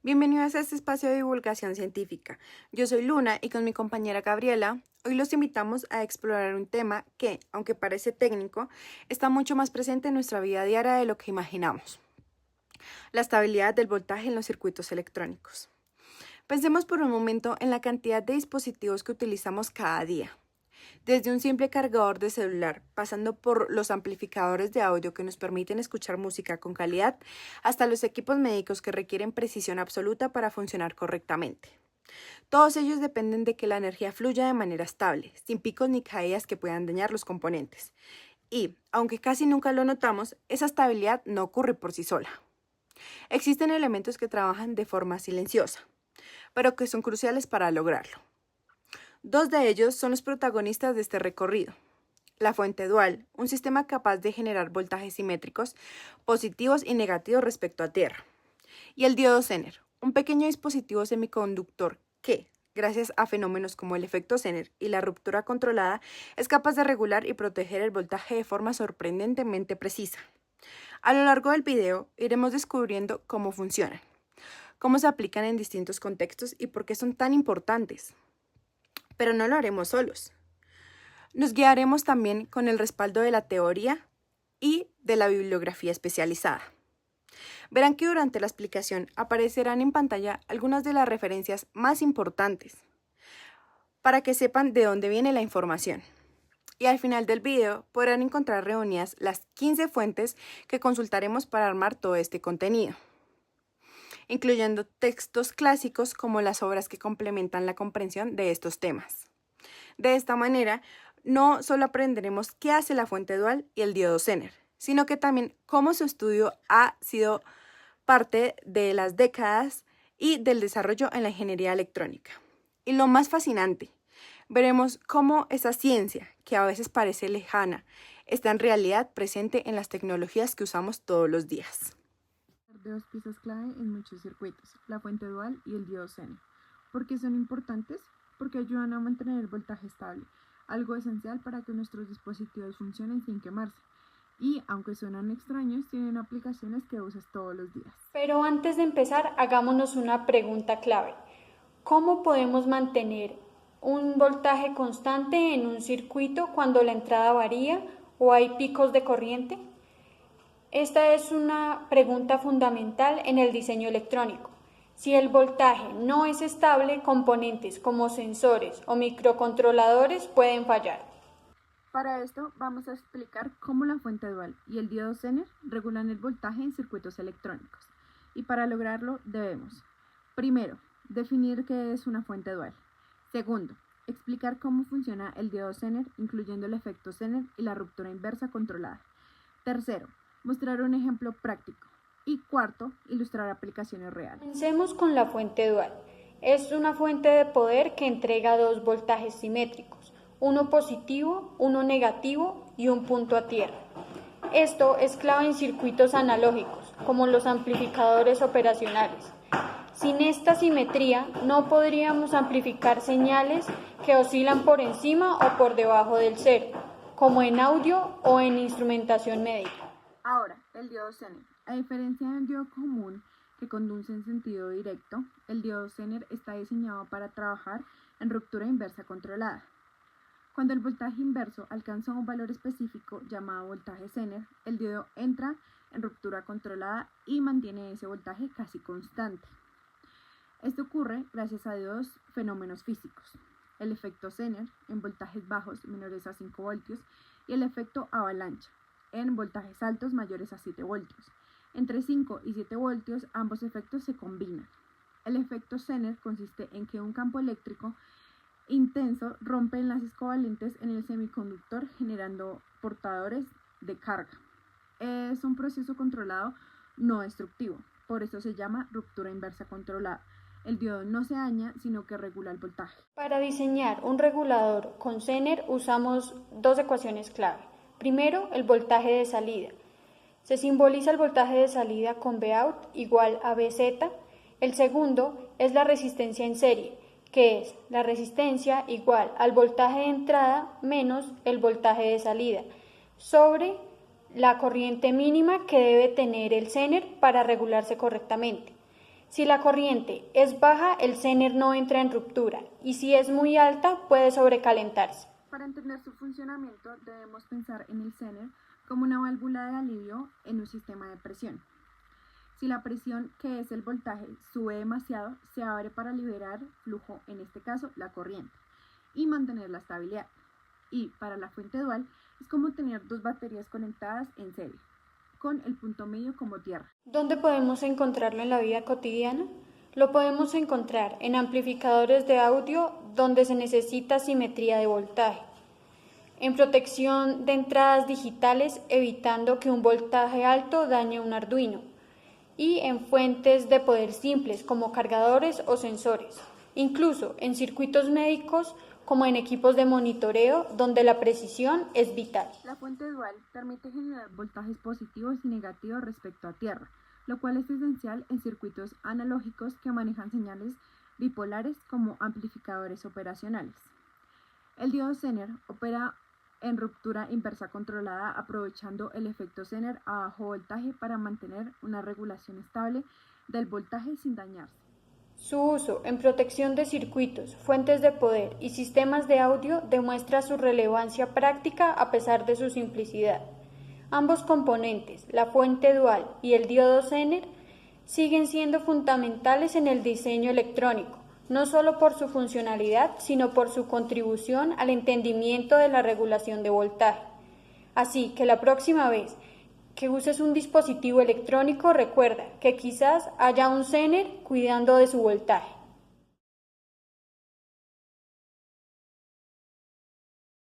Bienvenidos a este espacio de divulgación científica. Yo soy Luna y con mi compañera Gabriela, hoy los invitamos a explorar un tema que, aunque parece técnico, está mucho más presente en nuestra vida diaria de lo que imaginamos: la estabilidad del voltaje en los circuitos electrónicos. Pensemos por un momento en la cantidad de dispositivos que utilizamos cada día. Desde un simple cargador de celular, pasando por los amplificadores de audio que nos permiten escuchar música con calidad, hasta los equipos médicos que requieren precisión absoluta para funcionar correctamente. Todos ellos dependen de que la energía fluya de manera estable, sin picos ni caídas que puedan dañar los componentes. Y, aunque casi nunca lo notamos, esa estabilidad no ocurre por sí sola. Existen elementos que trabajan de forma silenciosa, pero que son cruciales para lograrlo. Dos de ellos son los protagonistas de este recorrido: la fuente dual, un sistema capaz de generar voltajes simétricos, positivos y negativos respecto a tierra; y el diodo Zener, un pequeño dispositivo semiconductor que, gracias a fenómenos como el efecto Zener y la ruptura controlada, es capaz de regular y proteger el voltaje de forma sorprendentemente precisa. A lo largo del video iremos descubriendo cómo funcionan, cómo se aplican en distintos contextos y por qué son tan importantes. Pero no lo haremos solos. Nos guiaremos también con el respaldo de la teoría y de la bibliografía especializada. Verán que durante la explicación aparecerán en pantalla algunas de las referencias más importantes para que sepan de dónde viene la información. Y al final del video podrán encontrar reunidas las 15 fuentes que consultaremos para armar todo este contenido, incluyendo textos clásicos como las obras que complementan la comprensión de estos temas. De esta manera, no solo aprenderemos qué hace la fuente dual y el diodo Zener, sino que también cómo su estudio ha sido parte de las décadas y del desarrollo en la ingeniería electrónica. Y lo más fascinante, veremos cómo esa ciencia, que a veces parece lejana, está en realidad presente en las tecnologías que usamos todos los días. Dos piezas clave en muchos circuitos, la fuente dual y el diodo Zener. ¿Por qué son importantes? Porque ayudan a mantener el voltaje estable, algo esencial para que nuestros dispositivos funcionen sin quemarse. Y, aunque suenan extraños, tienen aplicaciones que usas todos los días. Pero antes de empezar, hagámonos una pregunta clave. ¿Cómo podemos mantener un voltaje constante en un circuito cuando la entrada varía o hay picos de corriente? Esta es una pregunta fundamental en el diseño electrónico. Si el voltaje no es estable, componentes como sensores o microcontroladores pueden fallar. Para esto vamos a explicar cómo la fuente dual y el diodo Zener regulan el voltaje en circuitos electrónicos. Y para lograrlo debemos, primero, definir qué es una fuente dual. Segundo, explicar cómo funciona el diodo Zener, incluyendo el efecto Zener y la ruptura inversa controlada. Tercero, mostrar un ejemplo práctico. Y cuarto, ilustrar aplicaciones reales. Comencemos con la fuente dual. Es una fuente de poder que entrega dos voltajes simétricos, uno positivo, uno negativo y un punto a tierra. Esto es clave en circuitos analógicos, como los amplificadores operacionales. Sin esta simetría no podríamos amplificar señales que oscilan por encima o por debajo del cero, como en audio o en instrumentación médica. Ahora, el diodo Zener. A diferencia del diodo común, que conduce en sentido directo, el diodo Zener está diseñado para trabajar en ruptura inversa controlada. Cuando el voltaje inverso alcanza un valor específico llamado voltaje Zener, el diodo entra en ruptura controlada y mantiene ese voltaje casi constante. Esto ocurre gracias a dos fenómenos físicos: el efecto Zener en voltajes bajos menores a 5 voltios y el efecto avalancha en voltajes altos mayores a 7 voltios. Entre 5 y 7 voltios ambos efectos se combinan. El efecto Zener consiste en que un campo eléctrico intenso rompe enlaces covalentes en el semiconductor generando portadores de carga. Es un proceso controlado no destructivo, por eso se llama ruptura inversa controlada. El diodo no se daña, sino que regula el voltaje. Para diseñar un regulador con Zener usamos dos ecuaciones clave. Primero, el voltaje de salida. Se simboliza el voltaje de salida con Vout igual a Vz. El segundo es la resistencia en serie, que es la resistencia igual al voltaje de entrada menos el voltaje de salida, sobre la corriente mínima que debe tener el Zener para regularse correctamente. Si la corriente es baja, el Zener no entra en ruptura y si es muy alta, puede sobrecalentarse. Para entender su funcionamiento, debemos pensar en el Zener como una válvula de alivio en un sistema de presión. Si la presión, que es el voltaje, sube demasiado, se abre para liberar flujo, en este caso la corriente, y mantener la estabilidad. Y para la fuente dual es como tener dos baterías conectadas en serie, con el punto medio como tierra. ¿Dónde podemos encontrarlo en la vida cotidiana? Lo podemos encontrar en amplificadores de audio donde se necesita simetría de voltaje, en protección de entradas digitales evitando que un voltaje alto dañe un Arduino, y en fuentes de poder simples como cargadores o sensores, incluso en circuitos médicos como en equipos de monitoreo donde la precisión es vital. La fuente dual permite generar voltajes positivos y negativos respecto a tierra, lo cual es esencial en circuitos analógicos que manejan señales bipolares como amplificadores operacionales. El diodo Zener opera en ruptura inversa controlada aprovechando el efecto Zener a bajo voltaje para mantener una regulación estable del voltaje sin dañarse. Su uso en protección de circuitos, fuentes de poder y sistemas de audio demuestra su relevancia práctica a pesar de su simplicidad. Ambos componentes, la fuente dual y el diodo Zener, siguen siendo fundamentales en el diseño electrónico, no solo por su funcionalidad, sino por su contribución al entendimiento de la regulación de voltaje. Así que la próxima vez que uses un dispositivo electrónico, recuerda que quizás haya un Zener cuidando de su voltaje.